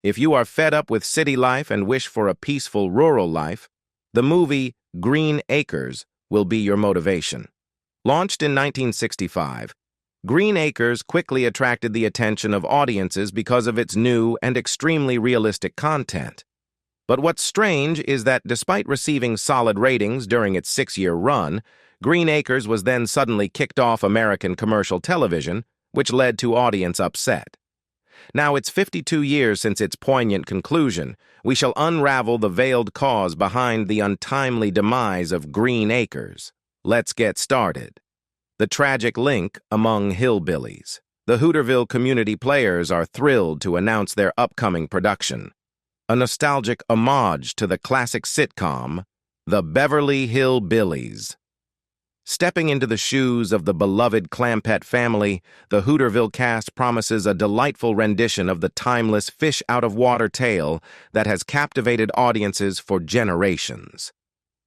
If you are fed up with city life and wish for a peaceful rural life, the movie Green Acres will be your motivation. Launched in 1965, Green Acres quickly attracted the attention of audiences because of its new and extremely realistic content. But what's strange is that despite receiving solid ratings during its 6-year run, Green Acres was then suddenly kicked off American commercial television, which led to audience upset. Now it's 52 years since its poignant conclusion. We shall unravel the veiled cause behind the untimely demise of Green Acres. Let's get started. The tragic link among hillbillies. The Hooterville community players are thrilled to announce their upcoming production, a nostalgic homage to the classic sitcom, The Beverly Hillbillies. Stepping into the shoes of the beloved Clampett family, the Hooterville cast promises a delightful rendition of the timeless fish-out-of-water tale that has captivated audiences for generations.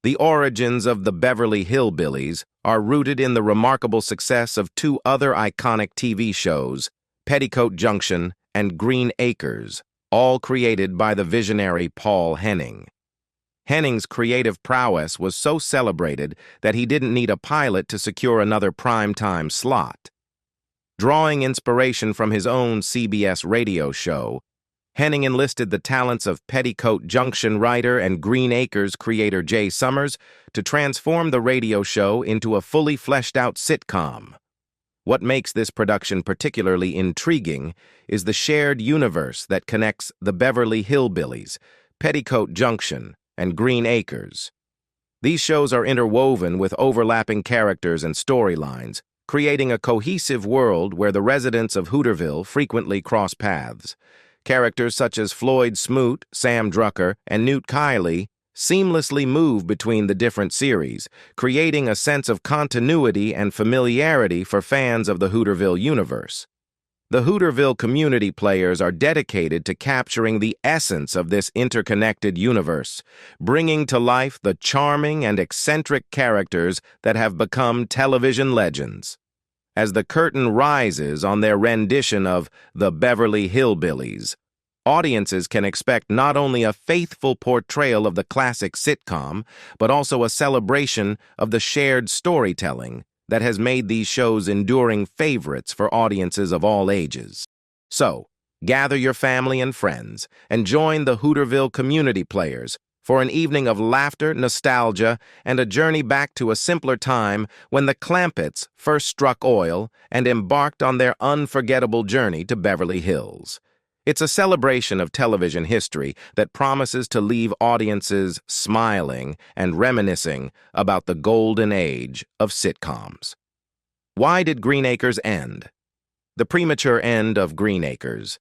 The origins of the Beverly Hillbillies are rooted in the remarkable success of two other iconic TV shows, Petticoat Junction and Green Acres, all created by the visionary Paul Haney. Henning's creative prowess was so celebrated that he didn't need a pilot to secure another primetime slot. Drawing inspiration from his own CBS radio show, Haney enlisted the talents of Petticoat Junction writer and Green Acres creator Jay Summers to transform the radio show into a fully fleshed-out sitcom. What makes this production particularly intriguing is the shared universe that connects the Beverly Hillbillies, Petticoat Junction, and Green Acres. These shows are interwoven with overlapping characters and storylines, creating a cohesive world where the residents of Hooterville frequently cross paths. Characters such as Floyd Smoot, Sam Drucker, and Newt Kiley seamlessly move between the different series, creating a sense of continuity and familiarity for fans of the Hooterville universe. The Hooterville community players are dedicated to capturing the essence of this interconnected universe, bringing to life the charming and eccentric characters that have become television legends. As the curtain rises on their rendition of The Beverly Hillbillies, audiences can expect not only a faithful portrayal of the classic sitcom, but also a celebration of the shared storytelling that has made these shows enduring favorites for audiences of all ages. So, gather your family and friends and join the Hooterville community players for an evening of laughter, nostalgia, and a journey back to a simpler time when the Clampetts first struck oil and embarked on their unforgettable journey to Beverly Hills. It's a celebration of television history that promises to leave audiences smiling and reminiscing about the golden age of sitcoms. Why did Green Acres end? The premature end of Green Acres,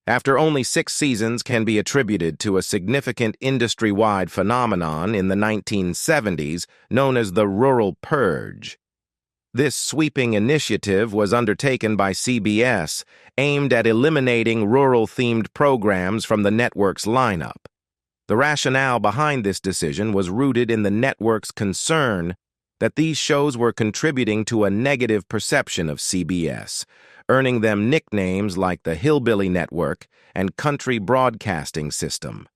after only 6 seasons, can be attributed to a significant industry-wide phenomenon in the 1970s known as the Rural Purge. This sweeping initiative was undertaken by CBS, aimed at eliminating rural-themed programs from the network's lineup. The rationale behind this decision was rooted in the network's concern that these shows were contributing to a negative perception of CBS, earning them nicknames like the Hillbilly Network and Country Broadcasting System.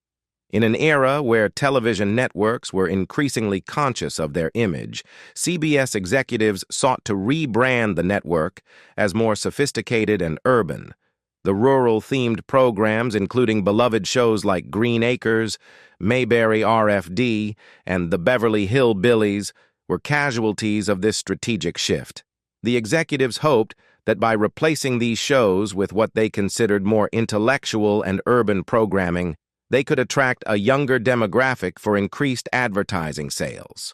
In an era where television networks were increasingly conscious of their image, CBS executives sought to rebrand the network as more sophisticated and urban. The rural-themed programs, including beloved shows like Green Acres, Mayberry RFD, and the Beverly Hillbillies, were casualties of this strategic shift. The executives hoped that by replacing these shows with what they considered more intellectual and urban programming, they could attract a younger demographic for increased advertising sales.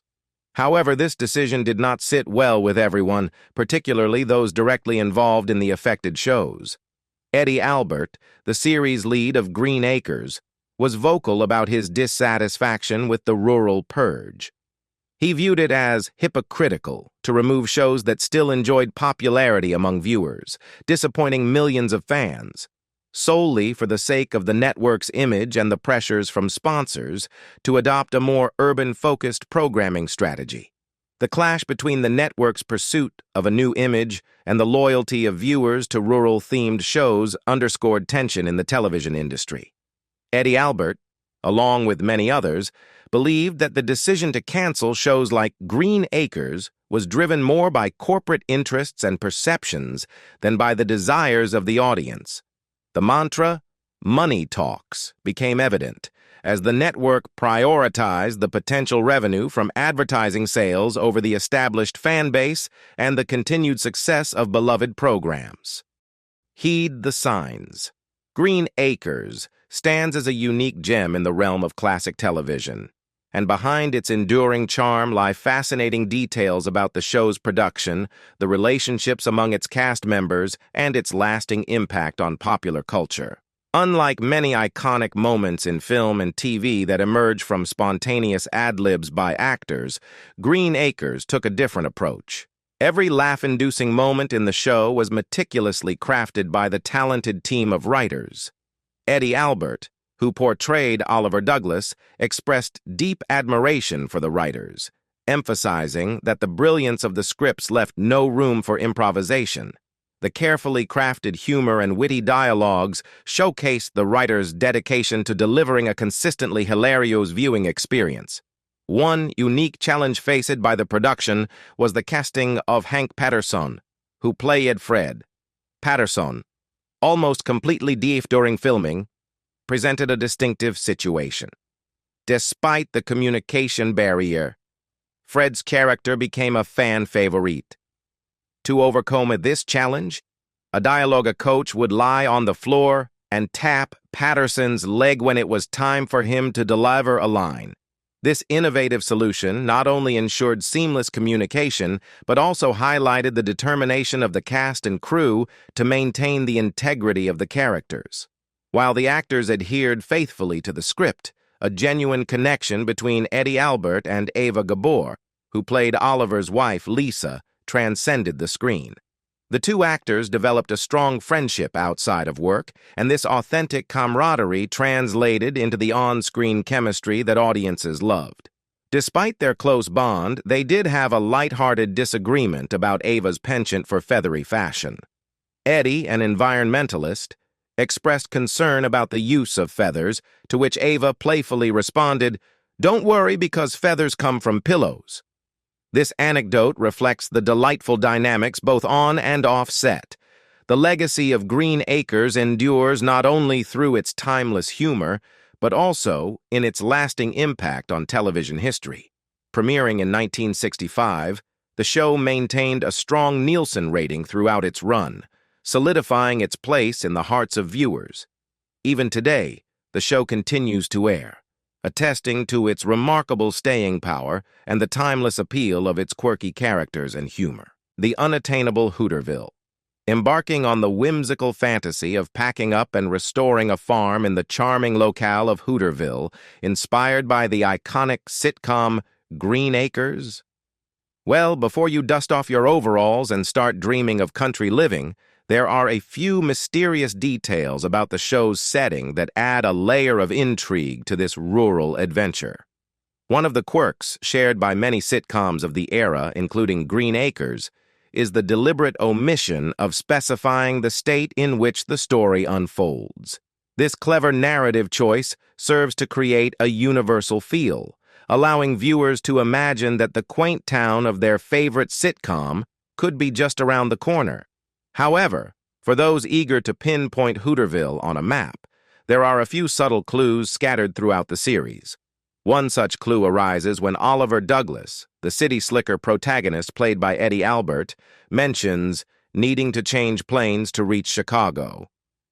However, this decision did not sit well with everyone, particularly those directly involved in the affected shows. Eddie Albert, the series lead of Green Acres, was vocal about his dissatisfaction with the Rural Purge. He viewed it as hypocritical to remove shows that still enjoyed popularity among viewers, disappointing millions of fans, solely for the sake of the network's image and the pressures from sponsors to adopt a more urban-focused programming strategy. The clash between the network's pursuit of a new image and the loyalty of viewers to rural-themed shows underscored tension in the television industry. Eddie Albert, along with many others, believed that the decision to cancel shows like Green Acres was driven more by corporate interests and perceptions than by the desires of the audience. The mantra, "Money talks," became evident as the network prioritized the potential revenue from advertising sales over the established fan base and the continued success of beloved programs. Heed the signs. Green Acres stands as a unique gem in the realm of classic television, and behind its enduring charm lie fascinating details about the show's production, the relationships among its cast members, and its lasting impact on popular culture. Unlike many iconic moments in film and TV that emerge from spontaneous ad-libs by actors, Green Acres took a different approach. Every laugh-inducing moment in the show was meticulously crafted by the talented team of writers. Eddie Albert, who portrayed Oliver Douglas, expressed deep admiration for the writers, emphasizing that the brilliance of the scripts left no room for improvisation. The carefully crafted humor and witty dialogues showcased the writers' dedication to delivering a consistently hilarious viewing experience. One unique challenge faced by the production was the casting of Hank Patterson, who played Fred. Patterson, almost completely deaf during filming, presented a distinctive situation. Despite the communication barrier, Fred's character became a fan favorite. To overcome this challenge, a dialogue coach would lie on the floor and tap Patterson's leg when it was time for him to deliver a line. This innovative solution not only ensured seamless communication, but also highlighted the determination of the cast and crew to maintain the integrity of the characters. While the actors adhered faithfully to the script, a genuine connection between Eddie Albert and Eva Gabor, who played Oliver's wife, Lisa, transcended the screen. The two actors developed a strong friendship outside of work, and this authentic camaraderie translated into the on-screen chemistry that audiences loved. Despite their close bond, they did have a light-hearted disagreement about Eva's penchant for feathery fashion. Eddie, an environmentalist, expressed concern about the use of feathers, to which Eva playfully responded, "Don't worry because feathers come from pillows." This anecdote reflects the delightful dynamics both on and off set. The legacy of Green Acres endures not only through its timeless humor, but also in its lasting impact on television history. Premiering in 1965, the show maintained a strong Nielsen rating throughout its run, solidifying its place in the hearts of viewers. Even today, the show continues to air, attesting to its remarkable staying power and the timeless appeal of its quirky characters and humor. The unattainable Hooterville. Embarking on the whimsical fantasy of packing up and restoring a farm in the charming locale of Hooterville, inspired by the iconic sitcom Green Acres? Well, before you dust off your overalls and start dreaming of country living, there are a few mysterious details about the show's setting that add a layer of intrigue to this rural adventure. One of the quirks shared by many sitcoms of the era, including Green Acres, is the deliberate omission of specifying the state in which the story unfolds. This clever narrative choice serves to create a universal feel, allowing viewers to imagine that the quaint town of their favorite sitcom could be just around the corner. However, for those eager to pinpoint Hooterville on a map, there are a few subtle clues scattered throughout the series. One such clue arises when Oliver Douglas, the city slicker protagonist played by Eddie Albert, mentions needing to change planes to reach Chicago.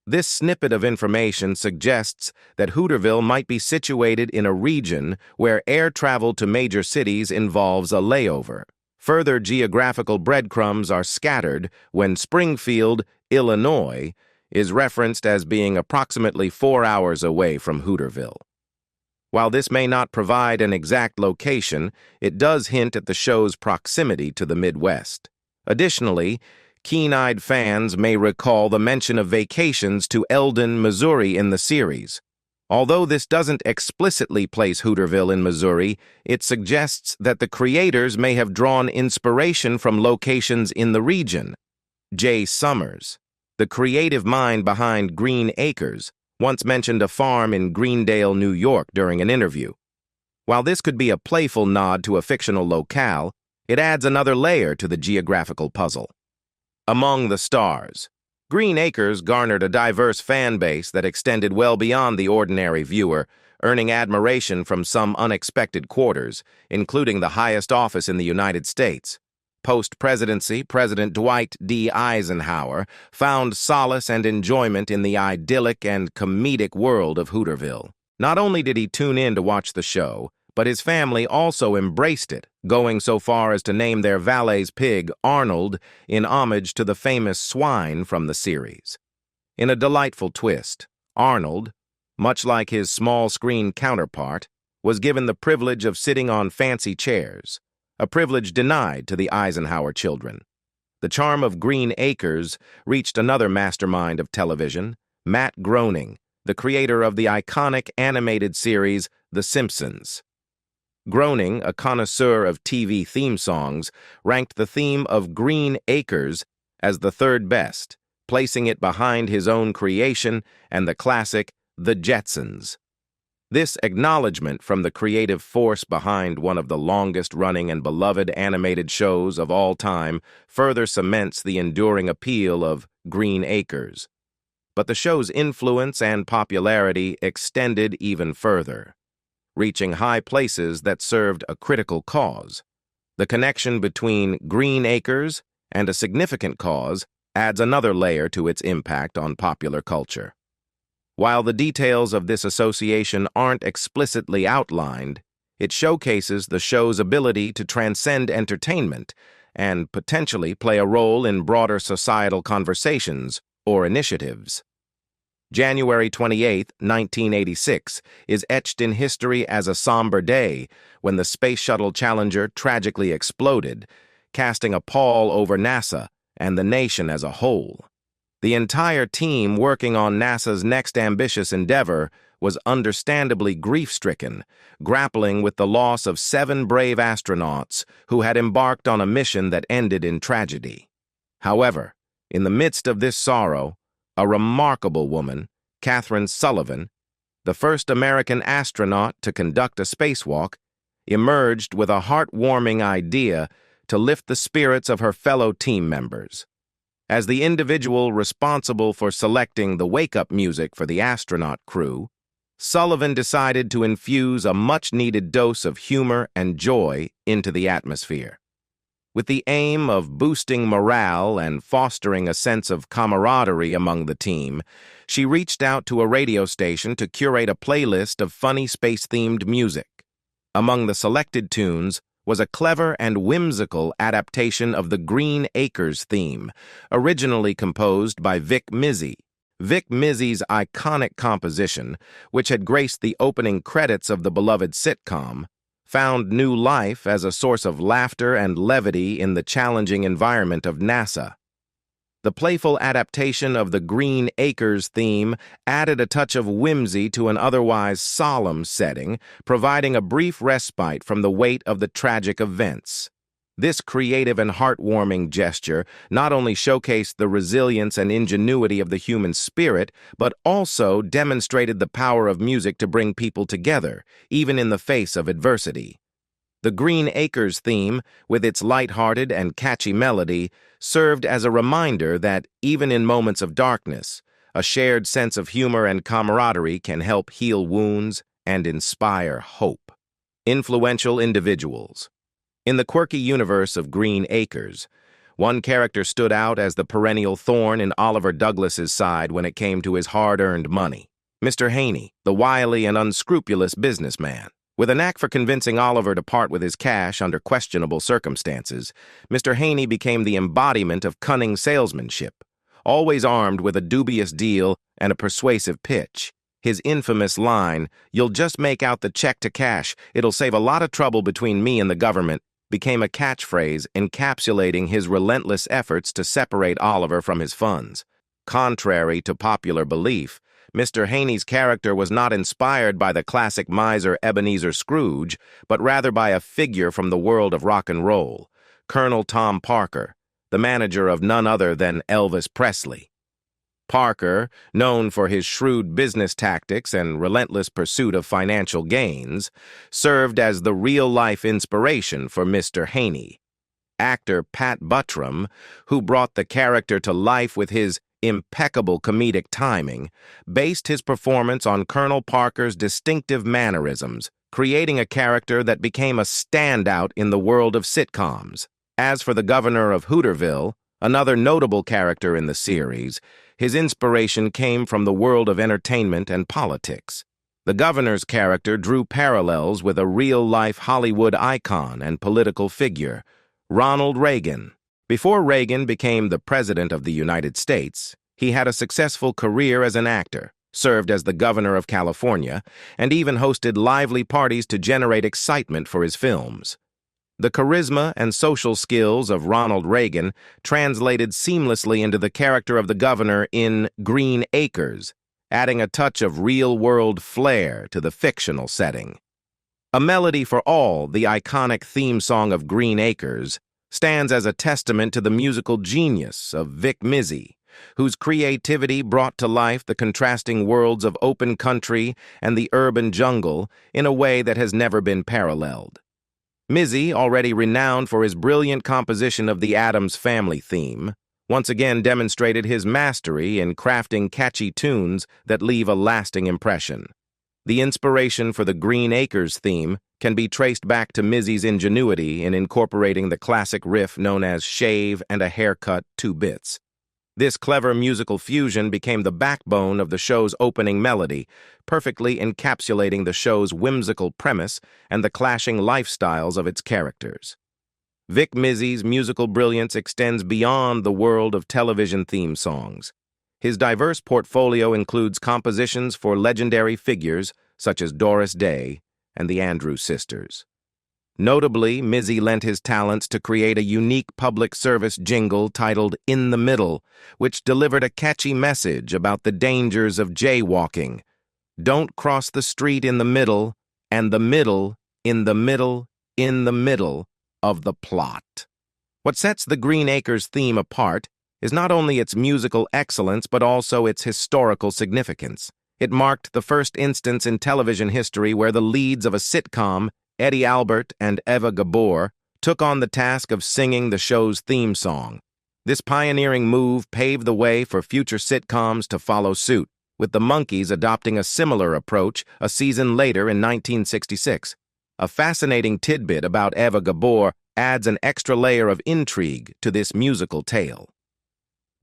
This snippet of information suggests that Hooterville might be situated in a region where air travel to major cities involves a layover. Further geographical breadcrumbs are scattered when Springfield, Illinois, is referenced as being approximately 4 hours away from Hooterville. While this may not provide an exact location, it does hint at the show's proximity to the Midwest. Additionally, keen-eyed fans may recall the mention of vacations to Eldon, Missouri in the series. Although this doesn't explicitly place Hooterville in Missouri, it suggests that the creators may have drawn inspiration from locations in the region. Jay Summers, the creative mind behind Green Acres, once mentioned a farm in Greendale, New York during an interview. While this could be a playful nod to a fictional locale, it adds another layer to the geographical puzzle. Among the stars, Green Acres garnered a diverse fan base that extended well beyond the ordinary viewer, earning admiration from some unexpected quarters, including the highest office in the United States. Post-presidency, President Dwight D. Eisenhower found solace and enjoyment in the idyllic and comedic world of Hooterville. Not only did he tune in to watch the show, but his family also embraced it, going so far as to name their valet's pig Arnold in homage to the famous Swine from the series. In a delightful twist, Arnold, much like his small-screen counterpart, was given the privilege of sitting on fancy chairs, a privilege denied to the Eisenhower children. The charm of Green Acres reached another mastermind of television, Matt Groening, the creator of the iconic animated series The Simpsons. Groening, a connoisseur of TV theme songs, ranked the theme of Green Acres as the third best, placing it behind his own creation and the classic The Jetsons. This acknowledgement from the creative force behind one of the longest-running and beloved animated shows of all time further cements the enduring appeal of Green Acres. But the show's influence and popularity extended even further, reaching high places that served a critical cause. The connection between Green Acres and a significant cause adds another layer to its impact on popular culture. While the details of this association aren't explicitly outlined, it showcases the show's ability to transcend entertainment and potentially play a role in broader societal conversations or initiatives. January 28, 1986, is etched in history as a somber day when the Space Shuttle Challenger tragically exploded, casting a pall over NASA and the nation as a whole. The entire team working on NASA's next ambitious endeavor was understandably grief-stricken, grappling with the loss of 7 brave astronauts who had embarked on a mission that ended in tragedy. However, in the midst of this sorrow, a remarkable woman, Catherine Sullivan, the first American astronaut to conduct a spacewalk, emerged with a heartwarming idea to lift the spirits of her fellow team members. As the individual responsible for selecting the wake-up music for the astronaut crew, Sullivan decided to infuse a much-needed dose of humor and joy into the atmosphere. With the aim of boosting morale and fostering a sense of camaraderie among the team, she reached out to a radio station to curate a playlist of funny space-themed music. Among the selected tunes was a clever and whimsical adaptation of the Green Acres theme, originally composed by Vic Mizzy. Vic Mizzy's iconic composition, which had graced the opening credits of the beloved sitcom, found new life as a source of laughter and levity in the challenging environment of NASA. The playful adaptation of the Green Acres theme added a touch of whimsy to an otherwise solemn setting, providing a brief respite from the weight of the tragic events. This creative and heartwarming gesture not only showcased the resilience and ingenuity of the human spirit, but also demonstrated the power of music to bring people together, even in the face of adversity. The Green Acres theme, with its lighthearted and catchy melody, served as a reminder that, even in moments of darkness, a shared sense of humor and camaraderie can help heal wounds and inspire hope. Influential individuals. In the quirky universe of Green Acres, one character stood out as the perennial thorn in Oliver Douglas's side when it came to his hard-earned money. Mr. Haney, the wily and unscrupulous businessman. With a knack for convincing Oliver to part with his cash under questionable circumstances, Mr. Haney became the embodiment of cunning salesmanship, always armed with a dubious deal and a persuasive pitch. His infamous line, "You'll just make out the check to cash, it'll save a lot of trouble between me and the government," became a catchphrase encapsulating his relentless efforts to separate Oliver from his funds. Contrary to popular belief, Mr. Haney's character was not inspired by the classic miser Ebenezer Scrooge, but rather by a figure from the world of rock and roll, Colonel Tom Parker, the manager of none other than Elvis Presley. Parker, known for his shrewd business tactics and relentless pursuit of financial gains, served as the real-life inspiration for Mr. Haney. Actor Pat Buttram, who brought the character to life with his impeccable comedic timing, based his performance on Colonel Parker's distinctive mannerisms, creating a character that became a standout in the world of sitcoms. As for the governor of Hooterville, another notable character in the series, his inspiration came from the world of entertainment and politics. The governor's character drew parallels with a real-life Hollywood icon and political figure, Ronald Reagan. Before Reagan became the President of the United States, he had a successful career as an actor, served as the governor of California, and even hosted lively parties to generate excitement for his films. The charisma and social skills of Ronald Reagan translated seamlessly into the character of the governor in Green Acres, adding a touch of real-world flair to the fictional setting. A Melody for All, the iconic theme song of Green Acres, stands as a testament to the musical genius of Vic Mizzy, whose creativity brought to life the contrasting worlds of open country and the urban jungle in a way that has never been paralleled. Mizzy, already renowned for his brilliant composition of the Addams Family theme, once again demonstrated his mastery in crafting catchy tunes that leave a lasting impression. The inspiration for the Green Acres theme can be traced back to Mizzy's ingenuity in incorporating the classic riff known as shave and a haircut 2 bits. This clever musical fusion became the backbone of the show's opening melody, perfectly encapsulating the show's whimsical premise and the clashing lifestyles of its characters. Vic Mizzy's musical brilliance extends beyond the world of television theme songs. His diverse portfolio includes compositions for legendary figures such as Doris Day and the Andrews Sisters. Notably, Mizzy lent his talents to create a unique public service jingle titled In the Middle, which delivered a catchy message about the dangers of jaywalking. Don't cross the street in the middle, and the middle, in the middle, in the middle of the plot. What sets the Green Acres theme apart is not only its musical excellence but also its historical significance. It marked the first instance in television history where the leads of a sitcom, Eddie Albert and Eva Gabor, took on the task of singing the show's theme song. This pioneering move paved the way for future sitcoms to follow suit, with the Monkees adopting a similar approach a season later in 1966. A fascinating tidbit about Eva Gabor adds an extra layer of intrigue to this musical tale.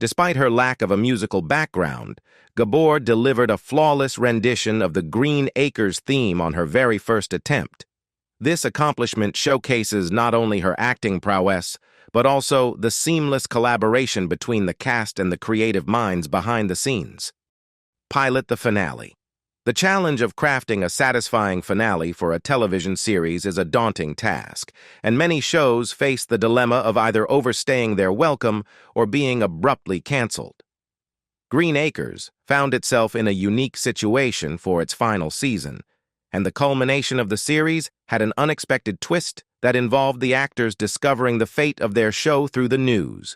Despite her lack of a musical background, Gabor delivered a flawless rendition of the Green Acres theme on her very first attempt. This accomplishment showcases not only her acting prowess, but also the seamless collaboration between the cast and the creative minds behind the scenes. Pilot the finale. The challenge of crafting a satisfying finale for a television series is a daunting task, and many shows face the dilemma of either overstaying their welcome or being abruptly canceled. Green Acres found itself in a unique situation for its final season, and the culmination of the series had an unexpected twist that involved the actors discovering the fate of their show through the news.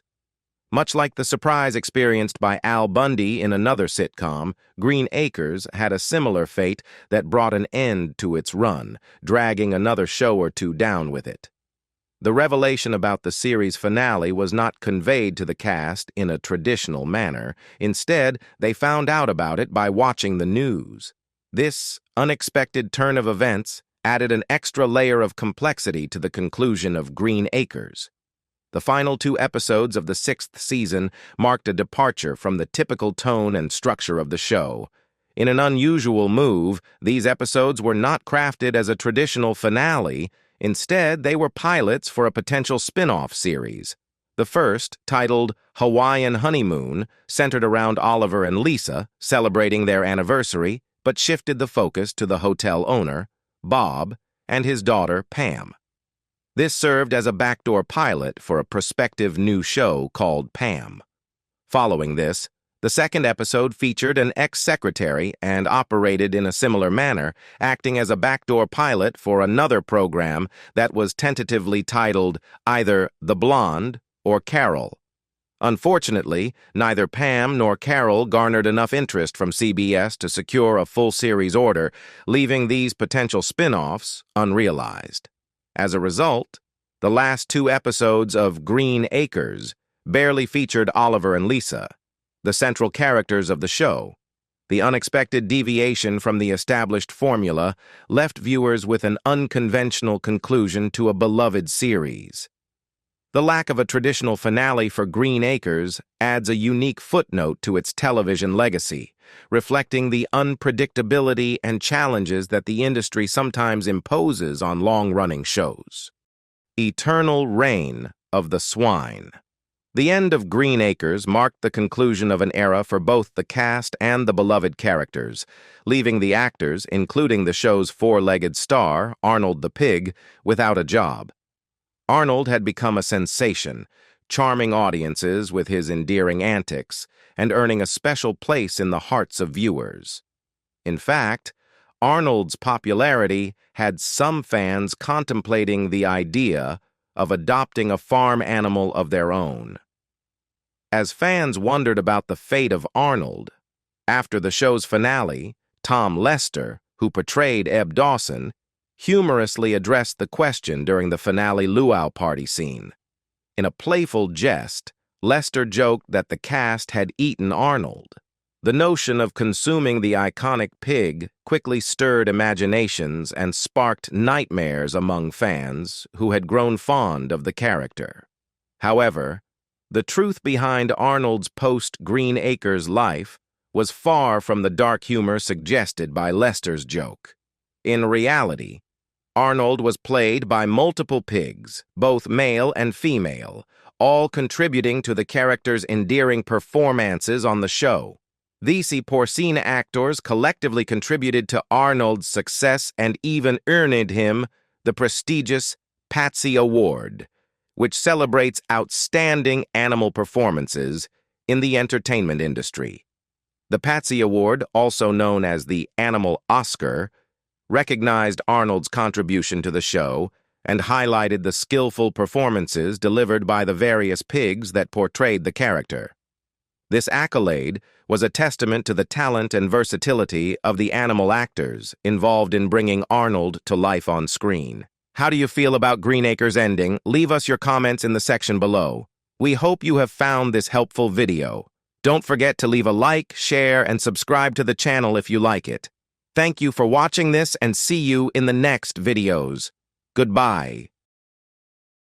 Much like the surprise experienced by Al Bundy in another sitcom, Green Acres had a similar fate that brought an end to its run, dragging another show or two down with it. The revelation about the series finale was not conveyed to the cast in a traditional manner. Instead, they found out about it by watching the news. This unexpected turn of events added an extra layer of complexity to the conclusion of Green Acres. The final 2 episodes of the 6th season marked a departure from the typical tone and structure of the show. In an unusual move, these episodes were not crafted as a traditional finale. Instead, they were pilots for a potential spin-off series. The first, titled Hawaiian Honeymoon, centered around Oliver and Lisa, celebrating their anniversary, but shifted the focus to the hotel owner, Bob, and his daughter, Pam. This served as a backdoor pilot for a prospective new show called Pam. Following this, the second episode featured an ex-secretary and operated in a similar manner, acting as a backdoor pilot for another program that was tentatively titled either The Blonde or Carol. Unfortunately, neither Pam nor Carol garnered enough interest from CBS to secure a full series order, leaving these potential spin-offs unrealized. As a result, the last 2 episodes of Green Acres barely featured Oliver and Lisa, the central characters of the show. The unexpected deviation from the established formula left viewers with an unconventional conclusion to a beloved series. The lack of a traditional finale for Green Acres adds a unique footnote to its television legacy, reflecting the unpredictability and challenges that the industry sometimes imposes on long-running shows. Eternal Reign of the Swine. The end of Green Acres marked the conclusion of an era for both the cast and the beloved characters, leaving the actors, including the show's 4-legged star, Arnold the Pig, without a job. Arnold had become a sensation, charming audiences with his endearing antics and earning a special place in the hearts of viewers. In fact, Arnold's popularity had some fans contemplating the idea of adopting a farm animal of their own. As fans wondered about the fate of Arnold, after the show's finale, Tom Lester, who portrayed Eb Dawson, humorously addressed the question during the finale luau party scene. In a playful jest, Lester joked that the cast had eaten Arnold. The notion of consuming the iconic pig quickly stirred imaginations and sparked nightmares among fans who had grown fond of the character. However, the truth behind Arnold's post-Green Acres life was far from the dark humor suggested by Lester's joke. In reality, Arnold was played by multiple pigs, both male and female, all contributing to the character's endearing performances on the show. These porcine actors collectively contributed to Arnold's success and even earned him the prestigious Patsy Award, which celebrates outstanding animal performances in the entertainment industry. The Patsy Award, also known as the Animal Oscar, recognized Arnold's contribution to the show and highlighted the skillful performances delivered by the various pigs that portrayed the character. This accolade was a testament to the talent and versatility of the animal actors involved in bringing Arnold to life on screen. How do you feel about Green Acres ending? Leave us your comments in the section below. We hope you have found this helpful video. Don't forget to leave a like, share, and subscribe to the channel if you like it. Thank you for watching this and see you in the next videos. Goodbye.